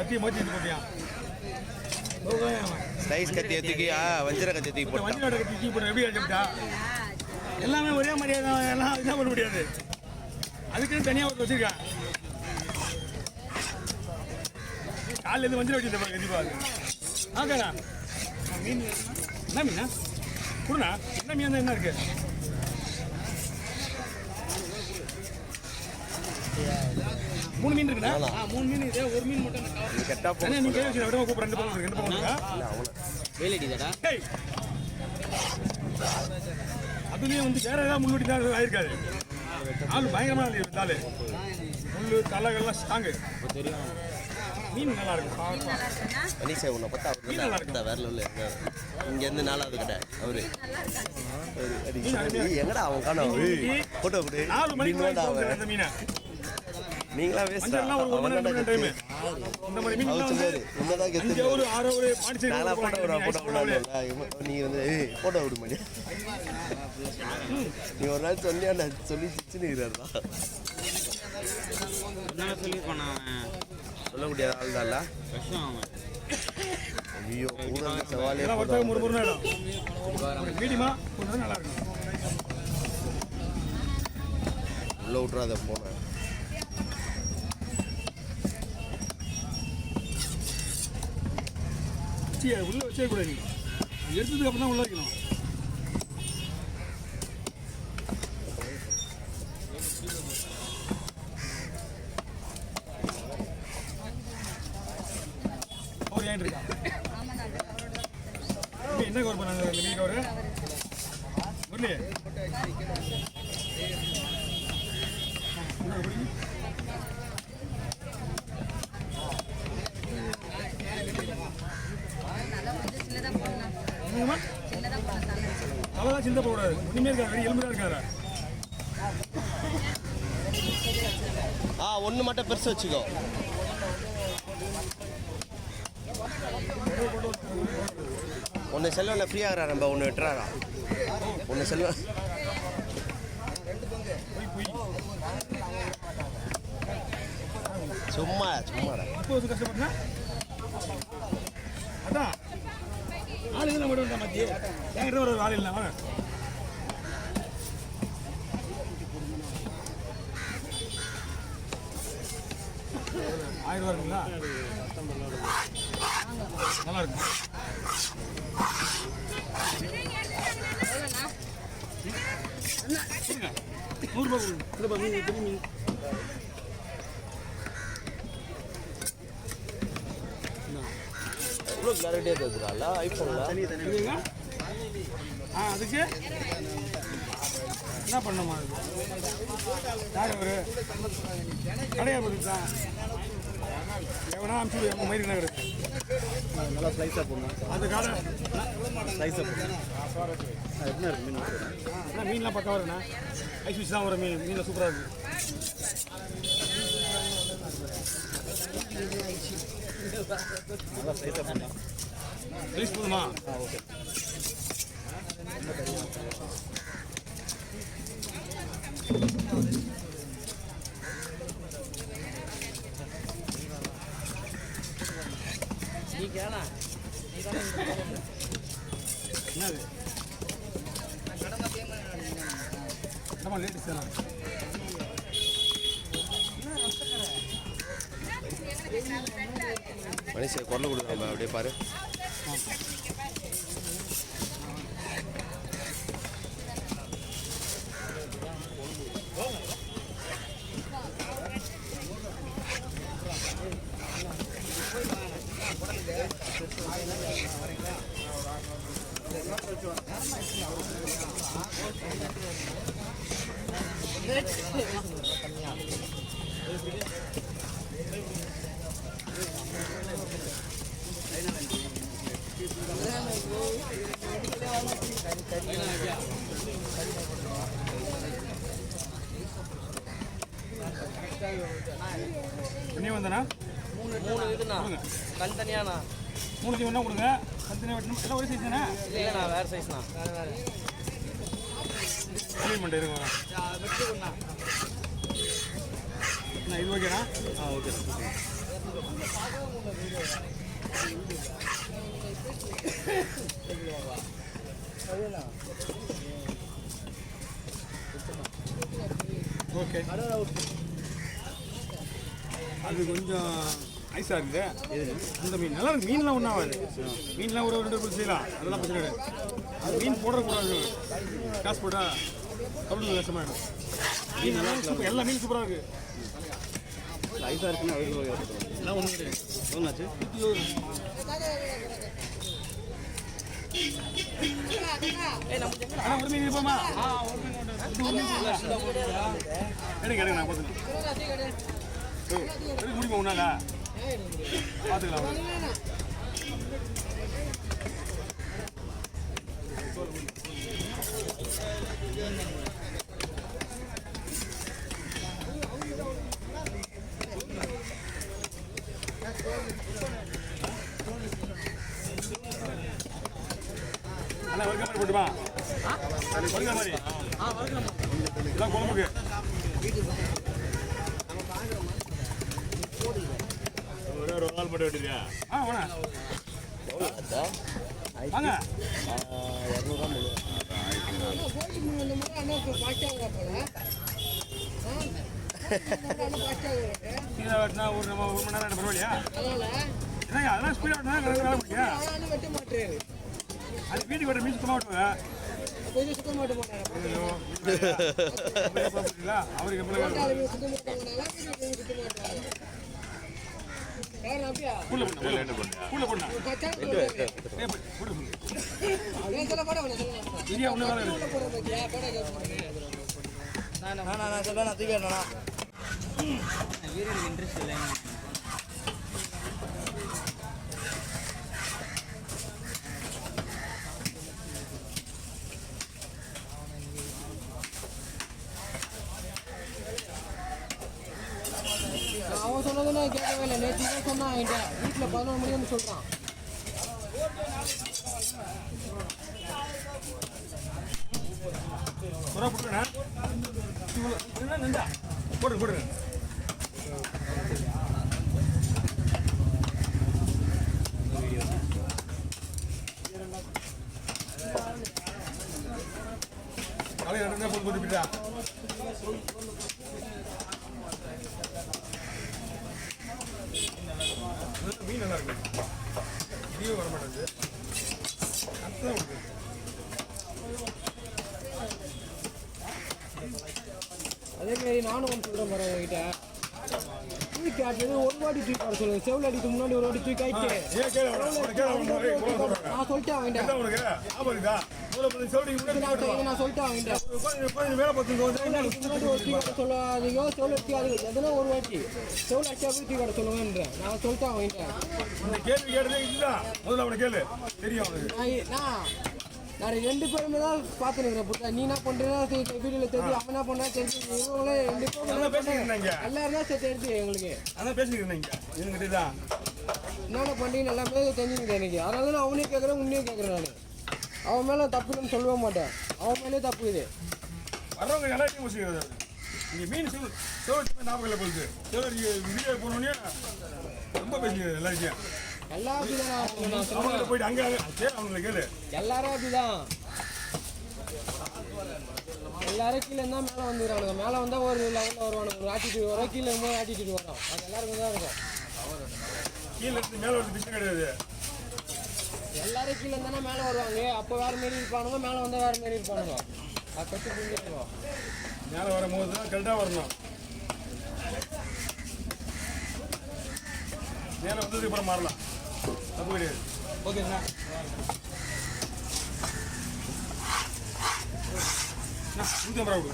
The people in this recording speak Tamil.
கத்தியை மாற்றி போட்டியா ஸ்லைஸ் கத்தி தூக்கி வஞ்சிர கத்தி தூக்கி போட்டு வஞ்சிரோட கத்தி தூக்கி போட்டு எப்படி அடிச்சுட்டா எல்லாமே ஒரே மாதிரியே எல்லாம் இதாக பண்ண முடியாது. அதுக்குன்னு தனியாக ஒரு வச்சுருக்கேன். காலையிலேருந்து வஞ்சிரம் வச்சுருந்தேன் கண்டிப்பாக. ஆக்கண்ணா மீன் என்ன மீனா கொடுண்ணா என்ன மீன் தான் என்ன இருக்கு? மூணு மீன் இருக்குண்ணா. 3 மீன் இதே ஒரு மீன் மட்டும் நீங்க கூப்பிட்டு 2 பக்கம் வேலைடிதாடா. அதுலேயும் வந்து வேற ஏதாவது முன்னோட்டி தான் ஆயிருக்காது. ஆளு பயங்கரமாக இருந்தாலும் முள்ளு தலைகள்லாம் ஸ்ட்ராங்கு தெரியும். மீன் நல்லா இருக்கும். மணிஷா உன்னை பார்த்தா அவர் நல்லா இருக்குதா வேற லெவலில். இங்கேருந்து 4வது கடை அவரு எங்கடா அவன் காண போட்டோ கொடு 4 மணிக்கு அந்த மீனை நீங்களா வேஸ்ட் இந்த மாதிரி மீன் ஒரு 6 ஒரு நீ வந்து போட்டோ விட மாட்டியா? நீ ஒரு நாள் சொன்னியா சொல்லி சிச்சுன்னு சொல்ல முடியாத ஆள் தான். ஐயோ சவாலே மீடியமா நல்லா இருக்கும். உள்ள விட்றாத போன உள்ள வச்சே கூட நீ எடுத்ததுக்கு அப்புறம் தான் உள்ள வைக்கணும். அவர் ஏன் இருக்கா என்ன கவர் பண்ணாங்க இந்த மீன் கவர் வரலையே? அவ்வளோதான் சின்ன போடாது. ஒன்றுமே இருக்காது. எலும்பு தான் இருக்காரு. ஒன்று மட்டும் பெருசு வச்சுக்கோ. ஒன்று செல்வனில் ஃப்ரீயாகிறா நம்ம ஒன்று வெட்டுறாரா ஒன்று செல்வன் சும்மா சும்மாடா கஷ்டப்பட்டா அதான் ஆளுங்க மட்டும் மத்திய என்கிட்ட ஒரு ஆள் இல்லை. 1000 ரூபா இருக்குங்களா? நல்லா இருக்கு. ₹100 கொடுங்க. மீன் பெரிய மீன் இவ்வளோ கிளாரிட்டியாக தெரிஞ்சுக்கல ஐஃபோனில். அதுக்கு என்ன பண்ணுமா? யார் ஒரு கடையாக போட்டுருக்கா எவனா அனுப்பிச்சு எங்கள் மயிறு நகர் நல்லா ஸ்லைஸாக போடணும். அந்த கடை ஸ்லைஸாக போடணும். என்ன இருக்குது மீன்? ஆனால் மீன்லாம் பக்கம் வருண்ணா. ஐஸ் வச்சு தான் வரும். மீனில் சூப்பராக இருக்குது. நல்லா ஸ்லைஸாக போடணும். ரைஸ் போதுமா? ஓகே. என்னது நம்ம லேடிஸ் தானே? மனுஷ குரல் கொடுக்குறாங்க அப்படியே பாரு. என்ன வந்தனா 3 இதுண்ணா தனித்தனியாண்ணா 3 ஒன்றா கொடுங்க. தனித்தனியாக வெட்டணும். எல்லாம் ஒரே சைஸ் தானே? இல்லைண்ணா வேறு சைஸ்ண்ணா. க்ளீன் பண்ணிட்டு இருங்க. இது ஓகேண்ணா? ஓகே. ஓகே அது கொஞ்சம் ஐஸாக இருக்குது அந்த மீன் நல்லா இருக்கு. மீன்லாம் ஒன்றும் ஆகாது. மீன்லாம் ஒரு 2 பேர் செய்யலாம், அதெல்லாம் பிரச்சனை கிடையாது. அது மீன் போடக்கூடாது, காசு போட்டால் கவுண்டர் கஷ்டமாயிடும். மீன் நல்லா சூப்பர், எல்லா மீன் சூப்பராக இருக்குது. ஐஸாக இருக்குன்னு அழுகு எல்லாம் ஒன்றும் கிடையாது. எவ்வளோச்சு? ஒரு மீன் இருப்போமா? கிடைக்க நான் பார்த்துக்கலாம். முடிப்போம் ஒன்றாடா பார்த்துக்கலாம். அண்ணா வறுக்க மாதிரி போட்டுமா? வறுக்க மாதிரி எல்லாம் குழம்புக்கு ஒரு நாள் போட்டு விட்டுருக்கியா? வாங்க வாங்க. ஸ்பீடாக வெட்டினா ஒரு மணி நேரம் பரவாயில்லையா? என்னங்க அதெல்லாம் ஸ்பீடாக வெட்டினா கணக்கு வேலை முடியா? அது வீட்டுக்கு வெட்ட மீன் சுத்தமாக வெட்டுவாங்க. அவருக்கு இன்ட்ரெஸ்ட் இல்லை. அவன் சொன்னதுன்னா கேட்கவே இல்லை. நேற்று தான் சொன்னான் என்கிட்ட, வீட்டில் 11 மணி வந்து சொல்கிறான். போடுங்க போடுங்க. காலை 2 போட்டு போட்டுட்டா மீன் நல்லா இருக்கு. இதுவே வர மாட்டேங்குது. அதான் உண்டு. அதேமாரி நானும் ஒன்று சொல்கிறேன் பாரு உங்ககிட்ட. தூக்கி ஆட்டுறது ஒரு வாட்டி தூக்கி ஆட சொல்லுங்க. செவில் அடிக்கு முன்னாடி ஒரு வாட்டி தூக்கி ஆயிட்டு நான் சொல்லிட்டேன் அவன்கிட்ட. நான் சொல்லிட்டேன் அவன்கிட்ட. முன்னாடி ஒரு தூக்கி ஆட சொல்லாதீங்க, செவில் அடிக்காது எதுனா ஒரு வாட்டி செவில் அடிச்சா போய் தூக்கி ஆட சொல்லுங்கன்றேன். நான் சொல்லிட்டேன் அவன்கிட்ட. கேள்வி கேட்டதே இதுதான். முதல்ல அவனை கேளு, தெரியும் நான் 2 பேருமே தான் பார்த்துருக்கிறேன். புத்தா நீ என்ன பண்ணுறா வீடியோவில் தெரிஞ்சு, அவன் என்ன பண்ணா தெரிஞ்சு, இவங்களே 2 பேரும் எல்லாரும் தான் சேர்த்து எடுத்து எங்களுக்கு அதான் பேசிக்கிறேன். என்கிட்ட தான் என்னென்ன பண்ணுறீங்கன்னு எல்லாமே தெரிஞ்சுக்கிட்டேன் எனக்கு. அதனால தான் அவனே கேட்குறேன், உன்னே கேட்குறேன். நான் அவன் மேலே தப்புன்னு சொல்லவே மாட்டேன். அவன் மேலே தப்பு இது. வர்றவங்க எல்லாத்தையும் யோசிக்கிறது. இங்கே மீன் செவச்சு ஞாபகம் இல்லை போகுது. வீடியோ போனோடனே ரொம்ப பேசிக்கிறது எல்லாத்தையும். எல்லாம் அப்படிதான் போயிட்டு அங்கே அவங்களை கேளு. எல்லாரும் அப்படிதான். எல்லாரும் கீழே இருந்தால் மேலே வந்துடுறானுங்க. மேலே வந்தால் ஒரு லெவலில் வருவானுங்க. ஒரு ஆட்டிடியூட் வரும், கீழே இருக்கும்போது ஆட்டிடியூட் வரும். அது எல்லாருக்கும் தான் இருக்கும். கீழே இருந்து மேலே வந்து பிஸ்னஸ் கிடையாது. எல்லாரும் கீழே இருந்தானே மேலே வருவாங்க. அப்போ வேறு மாரி இருப்பானுங்க, மேலே வந்தால் வேறு மாரி இருப்பானுங்க. அது கற்று புரிஞ்சுக்கணும். மேலே வரும்போது தான் கரெக்டாக வரணும். மேலே வந்ததுக்கு அப்புறம் மாறலாம், தப்பு கிடையாது. ஓகேண்ணா, 150 ரூபா